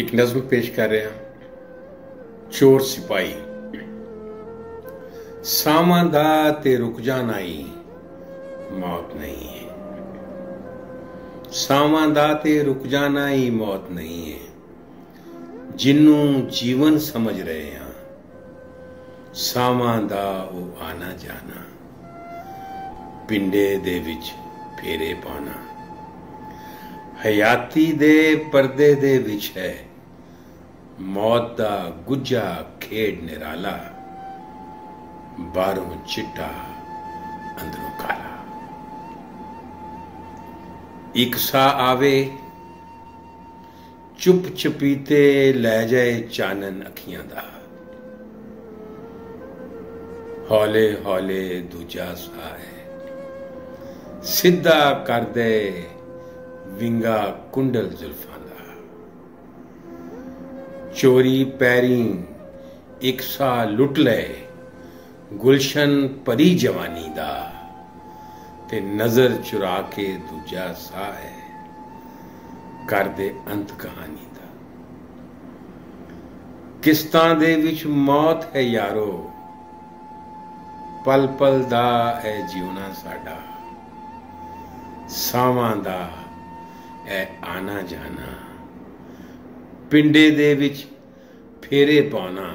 एक नज़म पेश कर रहे हैं। चोर सिपाही। सावां दा ते रुक जाना ही मौत नहीं है। सावां दा ते रुक जाना ही मौत नहीं है। जिन्नू जीवन समझ रहे हैं सावां दा ओ आना जाना। पिंडे दे विच फेरे पाना। हयाती दे पर्दे दे विच है मौत दा गुज्जा खेड निराला। बाहरों चिट्टा अंदरों काला। एक सा आवे चुप चपीते लै जाए चानन अखियां दा। हौले हौले दूजा सा है सिद्धा कर दे विंगा कुंडल जुल्फां दा। चोरी पैरी एक सा लुट ले गुलशन परी जवानी दा। ते नजर चुरा के दूजा सा है कर दे अंत कहानी दा। किस्तां दे विच मौत है यारो पल पल दा है जीवना साडा। सावां दा है आना जाना। पिंडे दे विच फेरे पाना।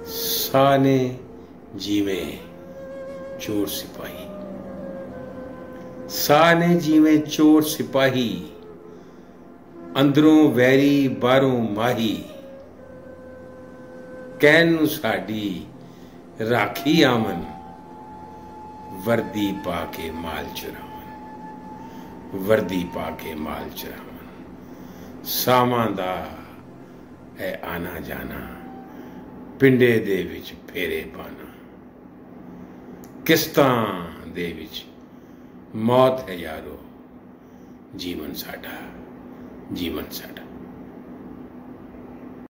साने जीवें चोर सिपाही। साने जीवें चोर सिपाही। अंदरों वैरी बाहरों माही। कहन साडी राखी आमन वर्दी पाके माल चुरावन। वर्दी पाके माल चुरावन। सावां दा है आना जाना। पिंडे दे विच फेरे पाना। किस्तां दे विच मौत है यारो जीवन साडा। जीवन साडा।